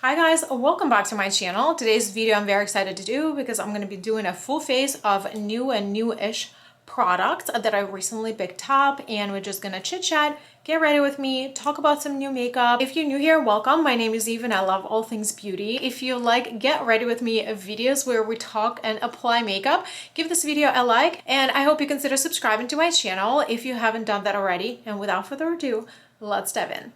Hi guys, welcome back to my channel. Today's video I'm very excited to do because I'm going to be doing a full face of new and newish products that I recently picked up, and we're just gonna chit chat, get ready with me, talk about some new makeup. If you're new here, welcome. My name is Eve and I love all things beauty. If you like get ready with me videos where we talk and apply makeup, give this video a like, and I hope you consider subscribing to my channel if you haven't done that already. And without further ado, let's dive in.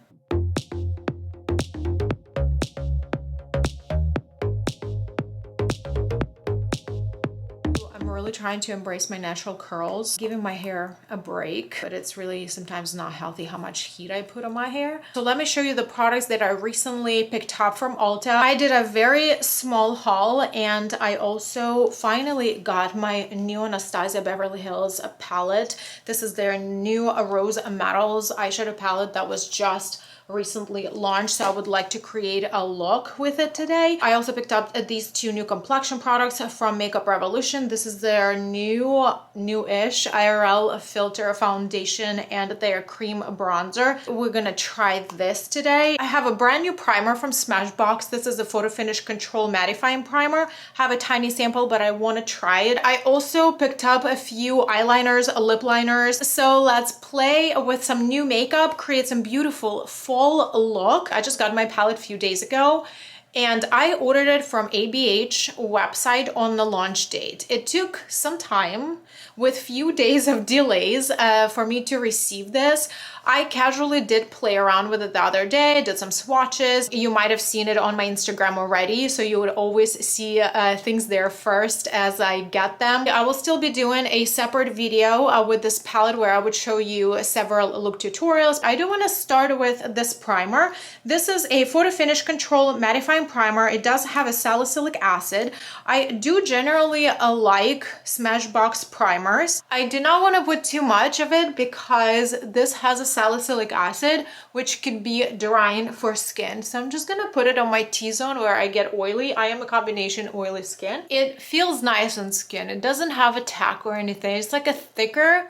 Really trying to embrace my natural curls, giving my hair a break, but it's really sometimes not healthy how much heat I put on my hair. So let me show you the products that I recently picked up from Ulta. I did a very small haul, and I also finally got my new Anastasia Beverly Hills palette. This is their new Rose Metals eyeshadow palette that was just recently launched, so I would like to create a look with it today. I also picked up these two new Complexion products from Makeup Revolution. This is their newish IRL filter foundation and their cream bronzer. We're gonna try this today. I have a brand new primer from Smashbox. This is the Photo Finish Control Mattifying Primer. Have a tiny sample, but I want to try it. I also picked up a few eyeliners, lip liners. So let's play with some new makeup, create some beautiful fall look. I just got my palette a few days ago, and I ordered it from ABH website on the launch date. It took some time with few days of delays for me to receive this. I casually did play around with it the other day, did some swatches. You might have seen it on my Instagram already, so you would always see things there first as I get them. I will still be doing a separate video with this palette where I would show you several look tutorials. I do want to start with this primer. This is a Photo Finish Control Mattifying Primer. It does have a salicylic acid. I do generally like Smashbox primers. I do not want to put too much of it because this has a salicylic acid, which can be drying for skin. So I'm just gonna put it on my T-zone where I get oily. I am a combination oily skin. It feels nice on skin. It doesn't have a tack or anything. It's like a thicker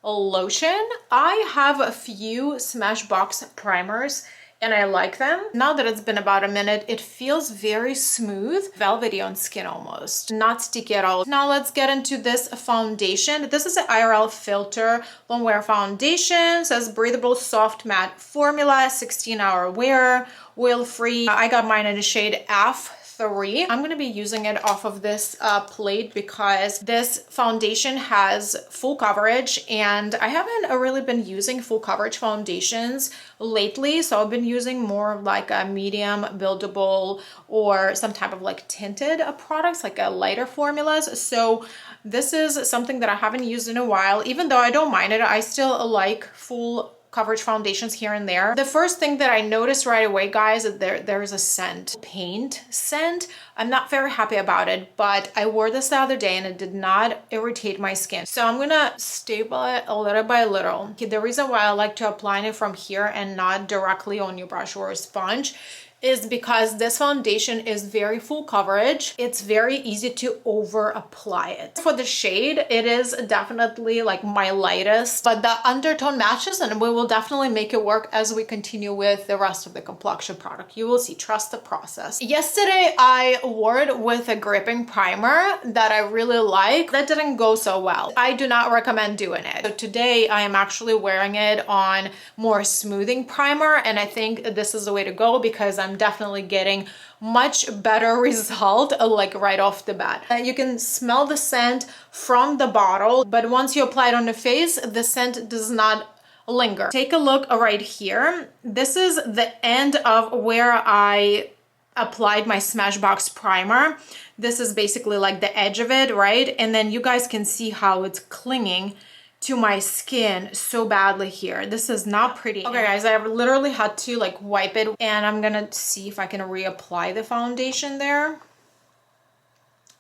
lotion. I have a few Smashbox primers and I like them. Now that it's been about a minute, it feels very smooth, velvety on skin almost, not sticky at all. Now let's get into this foundation. This is an IRL filter long wear foundation. It says breathable soft matte formula, 16-hour wear, oil free. I got mine in the shade F3. I'm going to be using it off of this plate because this foundation has full coverage, and I haven't really been using full coverage foundations lately, so I've been using more of like a medium buildable or some type of like tinted products, like a lighter formulas. So this is something that I haven't used in a while. Even though I don't mind it, I still like full coverage foundations here and there. The first thing that I noticed right away, guys, is there's a scent, paint scent. I'm not very happy about it, but I wore this the other day and it did not irritate my skin. So I'm gonna staple it a little by little. Okay, the reason why I like to apply it from here and not directly on your brush or a sponge is because this foundation is very full coverage. It's very easy to over apply it. For the shade, it is definitely like my lightest, but the undertone matches and we will definitely make it work as we continue with the rest of the Complexion product. You will see, trust the process. Yesterday, I wore it with a gripping primer that I really like. That didn't go so well. I do not recommend doing it. So today, I am actually wearing it on more smoothing primer, and I think this is the way to go because I'm definitely getting much better result like right off the bat. You can smell the scent from the bottle, but once you apply it on the face, the scent does not linger. Take a look right here. This is the end of where I applied my Smashbox primer. This is basically like the edge of it, right? And then you guys can see how it's clinging to my skin so badly here. This is not pretty. Okay guys, I literally had to like wipe it, and I'm gonna see if I can reapply the foundation there.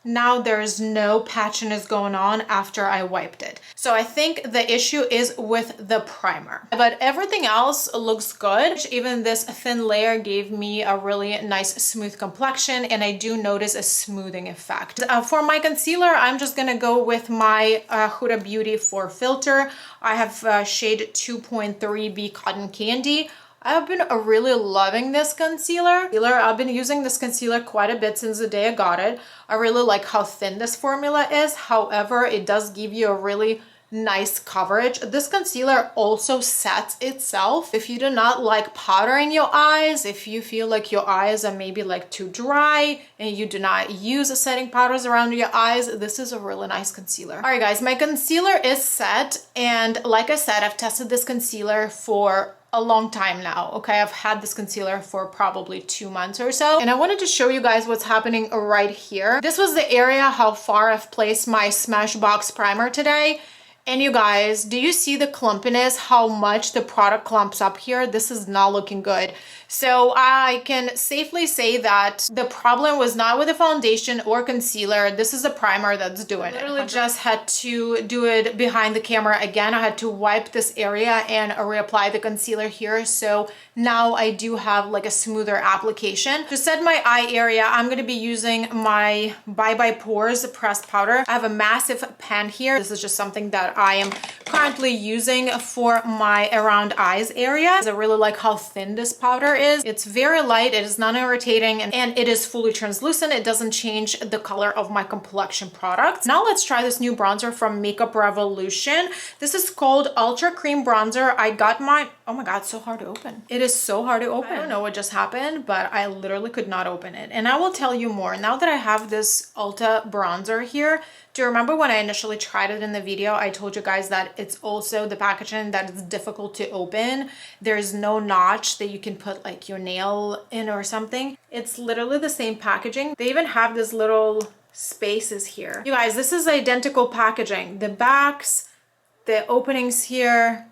Now there's no patchiness going on after I wiped it. So I think the issue is with the primer, but everything else looks good. Even this thin layer gave me a really nice smooth complexion, and I do notice a smoothing effect. For my concealer, I'm just gonna go with my Huda Beauty fauxfilter. I have shade 2.3B Cotton Candy. I've been really loving this concealer. I've been using this concealer quite a bit since the day I got it. I really like how thin this formula is. However, it does give you a really nice coverage. This concealer also sets itself. If you do not like powdering your eyes, if you feel like your eyes are maybe like too dry and you do not use setting powders around your eyes, this is a really nice concealer. All right guys, my concealer is set, and like I said, I've tested this concealer for a long time now. Okay, I've had this concealer for probably 2 months or so, and I wanted to show you guys what's happening right here. This was the area how far I've placed my Smashbox primer today. And you guys, do you see the clumpiness, how much the product clumps up here? This is not looking good. So I can safely say that the problem was not with the foundation or concealer. This is the primer that's doing it. I literally just had to do it behind the camera again. I had to wipe this area and reapply the concealer here. So now I do have like a smoother application. To set my eye area, I'm going to be using my Bye Bye Pores pressed powder. I have a massive pan here. This is just something that I am currently using for my around eyes area. I really like how thin this powder is. It's very light, it is non-irritating, and it is fully translucent. It doesn't change the color of my complexion products. Now let's try this new bronzer from Makeup Revolution. This is called Ultra Cream Bronzer. I got mine. Oh my god, it's so hard to open. It is so hard to open. I don't know what just happened, but I literally could not open it. And I will tell you more. Now that I have this Ulta bronzer here, do you remember when I initially tried it in the video, I told you guys that it's also the packaging that is difficult to open. There's no notch that you can put like your nail in or something. It's literally the same packaging. They even have this little spaces here. You guys, this is identical packaging. The backs, the openings here.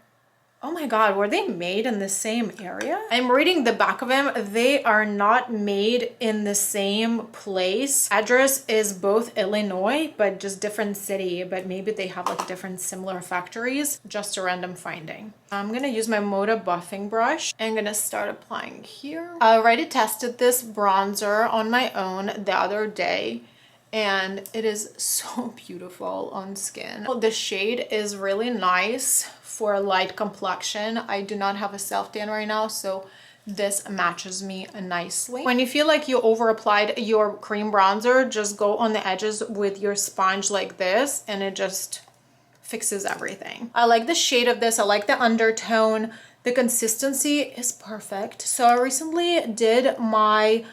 Oh my god, were they made in the same area? I'm reading the back of them. They are not made in the same place. Address is both Illinois, but just different city, but maybe they have like different similar factories. Just a random finding. I'm gonna use my Moda buffing brush. I'm gonna start applying here. I already tested this bronzer on my own the other day, and it is so beautiful on skin. The shade is really nice for a light complexion. I do not have a self-tan right now, so this matches me nicely. When you feel like you over applied your cream bronzer, just go on the edges with your sponge like this, and it just fixes everything. I like the shade of this. I like the undertone. The consistency is perfect. So I recently did my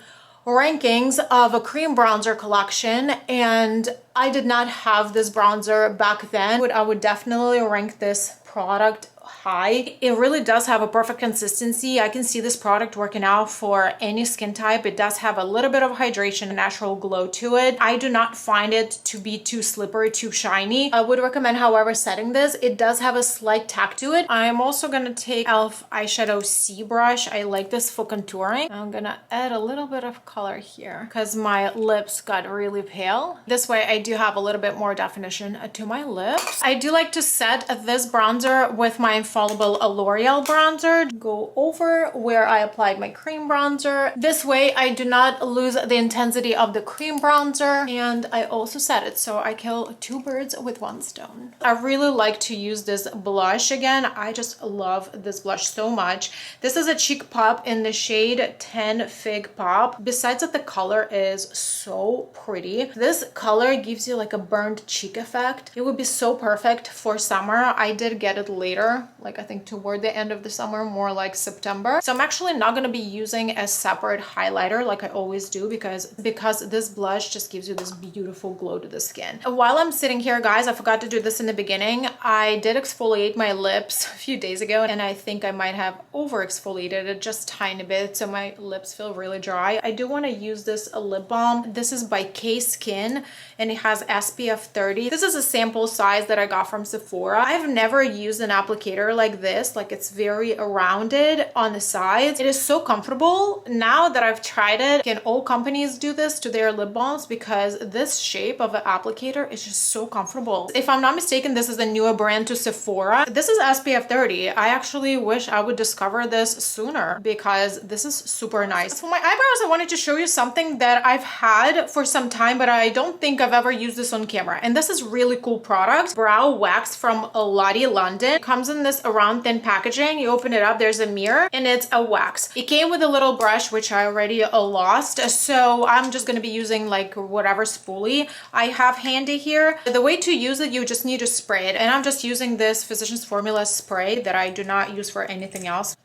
rankings of a cream bronzer collection, and I did not have this bronzer back then, but I would definitely rank this product high. It really does have a perfect consistency. I can see this product working out for any skin type. It does have a little bit of hydration and natural glow to it. I do not find it to be too slippery, too shiny. I would recommend, however, setting this. It does have a slight tack to it. I'm also gonna take e.l.f. eyeshadow C brush. I like this for contouring. I'm gonna add a little bit of color here because my lips got really pale. This way I do have a little bit more definition to my lips. I do like to set this bronzer with my Infallible L'Oreal bronzer. Go over where I applied my cream bronzer. This way I do not lose the intensity of the cream bronzer, and I also set it, so I kill two birds with one stone. I really like to use this blush again. I just love this blush so much. This is a Cheek Pop in the shade 10 Fig Pop. Besides that, the color is so pretty. This color gives you like a burnt cheek effect. It would be so perfect for summer. I did get it later, like I think toward the end of the summer, more like September. So I'm actually not going to be using a separate highlighter like I always do, because this blush just gives you this beautiful glow to the skin. While I'm sitting here, guys, I forgot to do this in the beginning. I did exfoliate my lips a few days ago, and I think I might have over exfoliated it just a tiny bit, so my lips feel really dry. I do want to use this lip balm. This is by K-Skin, and it has SPF 30. This is a sample size that I got from Sephora. I've never used an applicator like this. Like, it's very rounded on the sides. It is so comfortable. Now that I've tried it, can all companies do this to their lip balms, because this shape of an applicator is just so comfortable. If I'm not mistaken, this is a newer brand to Sephora. This is SPF 30. I actually wish I would discover this sooner, because this is super nice. For my eyebrows, I wanted to show you something that I've had for some time, but I don't think I've ever used this on camera. And this is really cool product. Brow wax from Lottie London. It comes in this this round thin packaging. You open it up, there's a mirror, and it's a wax. It came with a little brush, which I already lost, so I'm just gonna be using like whatever spoolie I have handy here. The way to use it, you just need to spray it, and I'm just using this Physicians Formula spray that I do not use for anything else.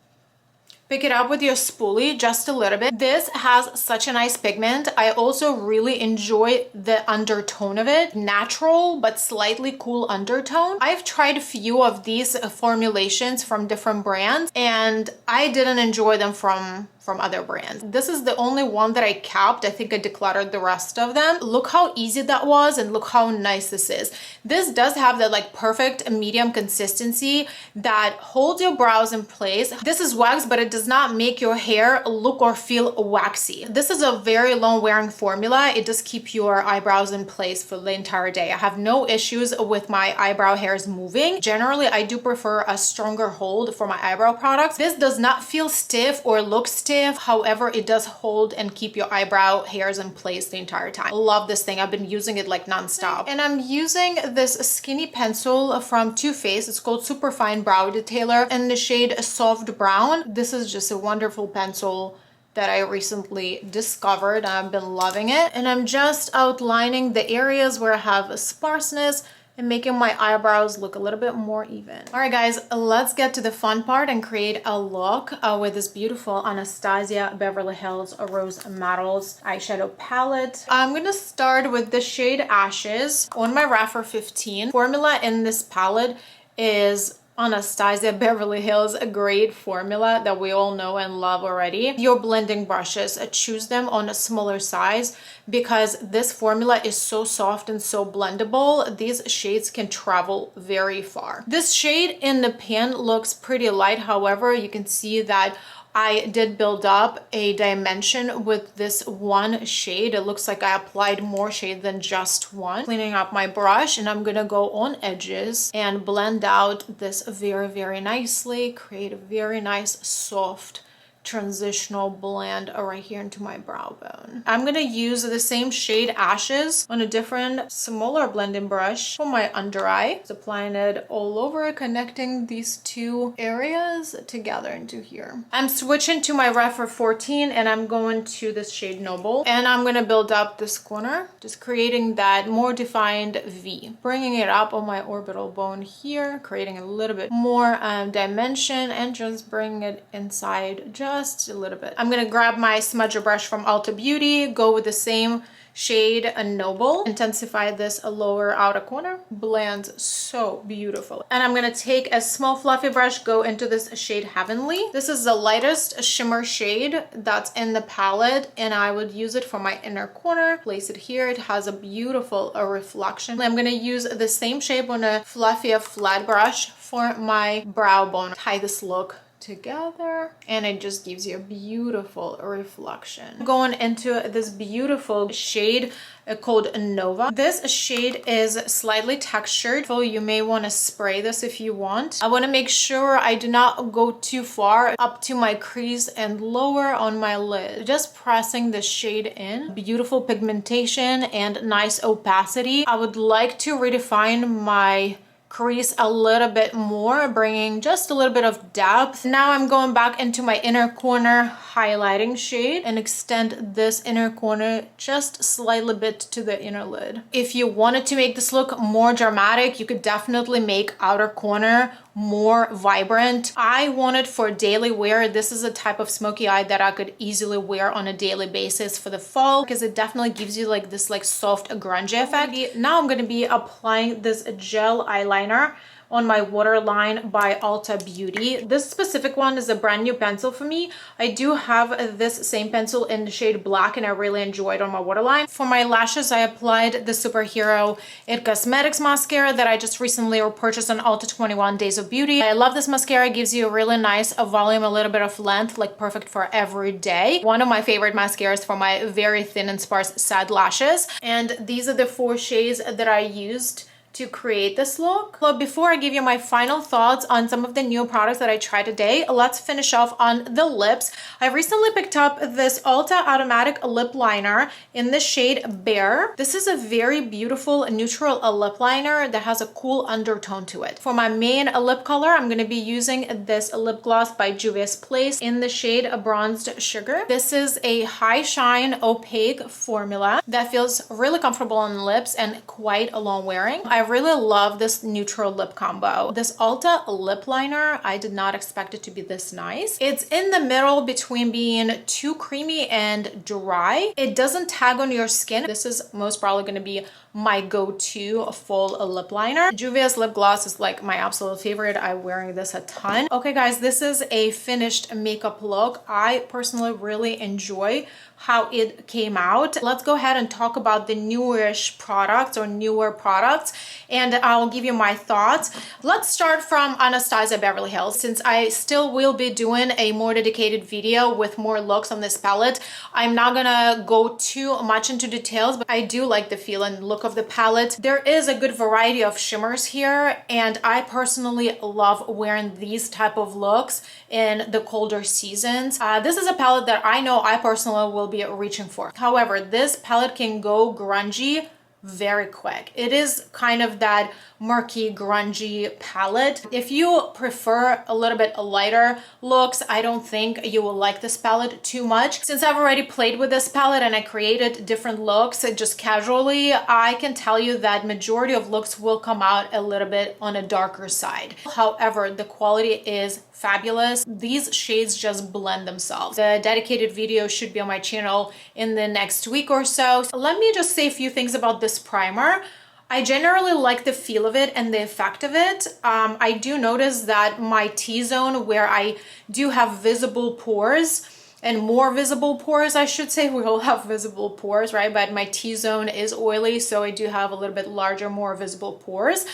Pick it up with your spoolie just a little bit. This has such a nice pigment. I also really enjoy the undertone of it. Natural, but slightly cool undertone. I've tried a few of these formulations from different brands, and I didn't enjoy them from other brands. This is the only one that I kept. I think I decluttered the rest of them. Look how easy that was, and look how nice this is. This does have that like perfect medium consistency that holds your brows in place. This is wax, but it does not make your hair look or feel waxy. This is a very long wearing formula. It does keep your eyebrows in place for the entire day. I have no issues with my eyebrow hairs moving. Generally, I do prefer a stronger hold for my eyebrow products. This does not feel stiff or look stiff. However, it does hold and keep your eyebrow hairs in place the entire time. Love this thing. I've been using it like non-stop. And I'm using this skinny pencil from Too Faced. It's called Superfine Brow Detailer in the shade Soft Brown. This is just a wonderful pencil that I recently discovered. I've been loving it. And I'm just outlining the areas where I have a sparseness and making my eyebrows look a little bit more even. All right, guys, let's get to the fun part and create a look with this beautiful Anastasia Beverly Hills Rose Metals eyeshadow palette. I'm gonna start with the shade Ashes on my Rapper 15. Formula in this palette is Anastasia Beverly Hills, a great formula that we all know and love already. Your blending brushes, choose them on a smaller size because this formula is so soft and so blendable. These shades can travel very far. This shade in the pan looks pretty light. However, you can see that I did build up a dimension with this one shade. It looks like I applied more shade than just one. Cleaning up my brush, and I'm gonna go on edges and blend out this very, very nicely, create a very nice soft transitional blend right here into my brow bone. I'm gonna use the same shade Ashes on a different smaller blending brush for my under eye. Just applying it all over, connecting these two areas together into here. I'm switching to my Rapper 14 and I'm going to this shade Noble, and I'm gonna build up this corner, just creating that more defined V, bringing it up on my orbital bone here, creating a little bit more dimension, and just bringing it inside just a little bit. I'm gonna grab my smudger brush from Ulta Beauty, go with the same shade Noble, intensify this lower outer corner, blends so beautiful. And I'm gonna take a small fluffy brush, go into this shade Heavenly. This is the lightest shimmer shade that's in the palette, and I would use it for my inner corner. Place it here. It has a beautiful reflection. I'm gonna use the same shape on a fluffier flat brush for my brow bone. Tie this look together, and it just gives you a beautiful reflection. Going into this beautiful shade called Nova. This shade is slightly textured, so you may want to spray this if you want. I want to make sure I do not go too far up to my crease and lower on my lid. Just pressing the shade in. Beautiful pigmentation and nice opacity. I would like to redefine my crease a little bit more, bringing just a little bit of depth. Now I'm going back into my inner corner highlighting shade and extend this inner corner just slightly bit to the inner lid. If you wanted to make this look more dramatic, you could definitely make outer corner more vibrant. I wanted for daily wear. This is a type of smoky eye that I could easily wear on a daily basis for the fall because it definitely gives you like this like soft grungy effect. Now I'm going to be applying this gel eyeliner on my waterline by Ulta Beauty. This specific one is a brand new pencil for me. I do have this same pencil in the shade Black and I really enjoyed on my waterline. For my lashes, I applied the Superhero It Cosmetics mascara that I just recently purchased on Ulta 21 Days of Beauty. I love this mascara. It gives you a really nice volume, a little bit of length, like perfect for every day. One of my favorite mascaras for my very thin and sparse sad lashes. And these are the 4 shades that I used to create this look. But before I give you my final thoughts on some of the new products that I tried today, let's finish off on the lips. I recently picked up this Ulta Automatic Lip Liner in the shade Bear. This is a very beautiful neutral lip liner that has a cool undertone to it. For my main lip color, I'm going to be using this lip gloss by Juvia's Place in the shade Bronzed Sugar. This is a high shine opaque formula that feels really comfortable on the lips and quite long wearing. I really love this neutral lip combo. This Ulta lip liner, I did not expect it to be this nice. It's in the middle between being too creamy and dry. It doesn't tag on your skin. This is most probably going to be my go-to full lip liner. Juvia's lip gloss is like my absolute favorite. I'm wearing this a ton. Okay guys, this is a finished makeup look. I personally really enjoy how it came out. Let's go ahead and talk about the newish products or newer products, and I'll give you my thoughts. Let's start from Anastasia Beverly Hills. Since I still will be doing a more dedicated video with more looks on this palette, I'm not gonna go too much into details, but I do like the feel and look of the palette. There is a good variety of shimmers here, and I personally love wearing these type of looks in the colder seasons. This is a palette that I know I personally will be reaching for. However, this palette can go grungy very quick. It is kind of that murky, grungy palette. If you prefer a little bit lighter looks, I don't think you will like this palette too much. Since I've already played with this palette and I created different looks just casually, I can tell you that majority of looks will come out a little bit on a darker side. However, the quality is fabulous. These shades just blend themselves. The dedicated video should be on my channel in the next week or so. Let me just say a few things about this primer. I generally like the feel of it and the effect of it. I do notice that my T-zone, where I do have visible pores, and more visible pores, I should say, we all have visible pores, right? But my T-zone is oily, so I do have a little bit larger, more visible pores.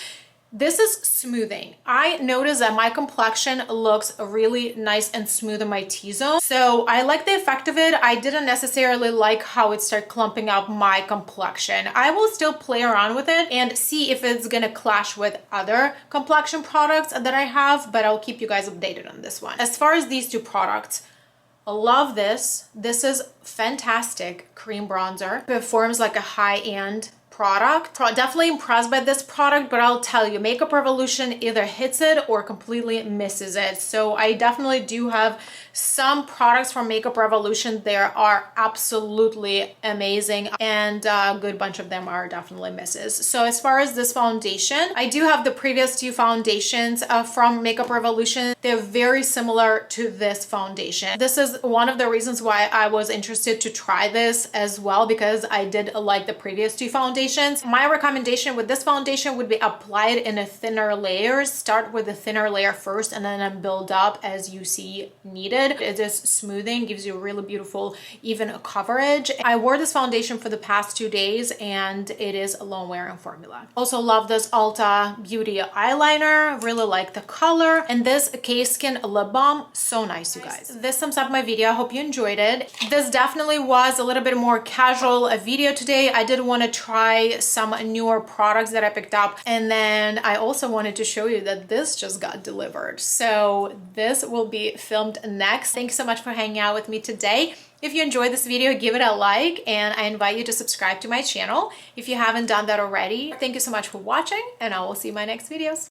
This is smoothing. I notice that my complexion looks really nice and smooth in my T-zone. So I like the effect of it. I didn't necessarily like how it started clumping up my complexion. I will still play around with it and see if it's gonna clash with other complexion products that I have, but I'll keep you guys updated on this one. As far as these two products, I love this. This is fantastic cream bronzer. It performs like a high-end product. Definitely impressed by this product, but I'll tell you, Makeup Revolution either hits it or completely misses it. So I definitely do have some products from Makeup Revolution. They are absolutely amazing, and a good bunch of them are definitely misses. So as far as this foundation, I do have the previous two foundations from Makeup Revolution. They're very similar to this foundation. This is one of the reasons why I was interested to try this as well, because I did like the previous two foundations. My recommendation with this foundation would be applied in a thinner layers. Start with a thinner layer first and then build up as you see needed. It is smoothing, gives you really beautiful even coverage. I wore this foundation for the past 2 days and it is a long wearing formula. Also love this Ulta Beauty eyeliner, really like the color, and this K-Skin lip balm, so nice, you guys. This sums up my video. I hope you enjoyed it. This definitely was a little bit more casual video today. I did want to try some newer products that I picked up, and then I also wanted to show you that this just got delivered, so this will be filmed next. Thanks so much for hanging out with me today. If you enjoyed this video, give it a like, and I invite you to subscribe to my channel if you haven't done that already. Thank you so much for watching, and I will see you in my next videos.